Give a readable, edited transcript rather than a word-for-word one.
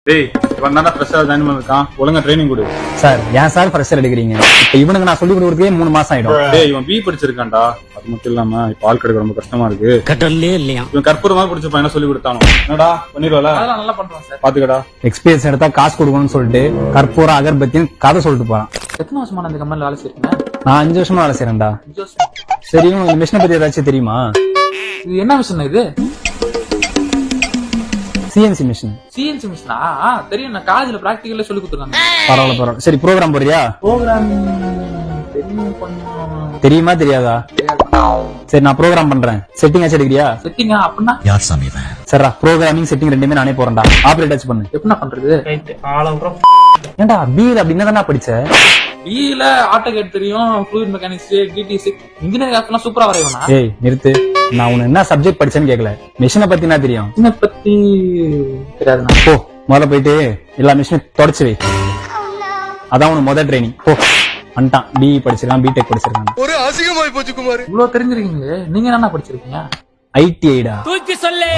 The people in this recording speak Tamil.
டேய் இவன் தானே ஃப்ரெஷ்ஷா ஜாயின் பண்ணிருக்கான், ஒழுங்கா ட்ரைனிங் கொடு. சார் ஏன் சார் ஃப்ரெஷர் எடுக்கிறீங்க? இப்ப இவனுக்கு நான் சொல்லி கொடுக்கறதுக்கே 3 மாசம் ஆயிடும். டேய் இவன் பி படிச்சிருக்கான்டா, அது மட்டும் இல்லாம இப்ப ஆள் கிடைக்க ரொம்ப கஷ்டமா இருக்கு. கடல்லே இல்லையா இவன் கற்பூரமா படிச்சிருப்பான், என்ன சொல்லி கொடுத்தானோ. என்னடா பண்ணிடுவல? அதெல்லாம் நல்லா பண்றோம் சார். பாத்துக்கடா. எக்ஸ்பீரியன்ஸ் எடுத்தா காசு கொடுக்கணும்னு சொல்லிட்டு கற்பூரம் அகர்பத்தின்னு கதை சொல்லிட்டு போறான். எத்தனை வருஷமா இந்த கம்பெனில வேலை செய்றீங்க? நான் 5 வருஷமா வேலை செய்யறேன்டா. 5 வருஷம். சரி இந்த மிஷினை பத்தி ஏதாச்சும் தெரியுமா? இது என்ன மிஷின் இது? CNC machine. சிஎன்சி மிஷினா? தெரியும், நான் காலேஜ்ல பிராக்டிகல்ல சொல்லி கொடுத்துருக்காங்க. பரவாயில்ல பரவாயில்ல. சரி ப்ரோக்ராம் போறியா? ப்ரோக்ராம் தெரியும், கொஞ்சம் தெரியுமா தெரியாதா? சரி நான் ப்ரோக்ராம் பண்றேன், செட்டிங் ஆச்சு எடுக்கிறியா? செட்டிங்கா அப்படின்னா யார் சாமி இவன்? சரிடா, ப்ரோக்ராமிங் செட்டிங் ரெண்டுமே நானே போறேன்டா. ஆப்ரேட் ஆச்சு பண்ணு. எப்படின்னா பண்றது? ஏன்டா பிஇல அப்படி என்னதானா படிச்ச? பிஇல ஆட்டோகேட் தெரியும், ஃப்ளூயிட் மெக்கானிக்ஸ், டிடிசி, இன்ஜினியரிங் ஆப்லாம் சூப்பரா வரையவனா? ஏய் நிறுத்து, நான் உன்னை என்ன சப்ஜெக்ட் படிச்சேன்னு கேட்கல. மிஷினை பத்தி என்ன தெரியும்? இதை பத்தி தெரியாதுண்ணா. போ முதல்ல போயிட்டு எல்லா மிஷினையும் தொடச்சு வை. அதான் உனக்கு முதல் ட்ரைனிங். போ வந்துட்டான், பிஇ படிச்சிருக்கான், பிடெக் படிச்சிருக்கான். ஒரு அசிங்கமாய் போச்சு குமார். இவ்வளவு தெரிஞ்சிருக்கீங்களே, நீங்க என்ன படிச்சிருக்கீங்க? ஐடிஐடா. தூக்கி சொல்லு.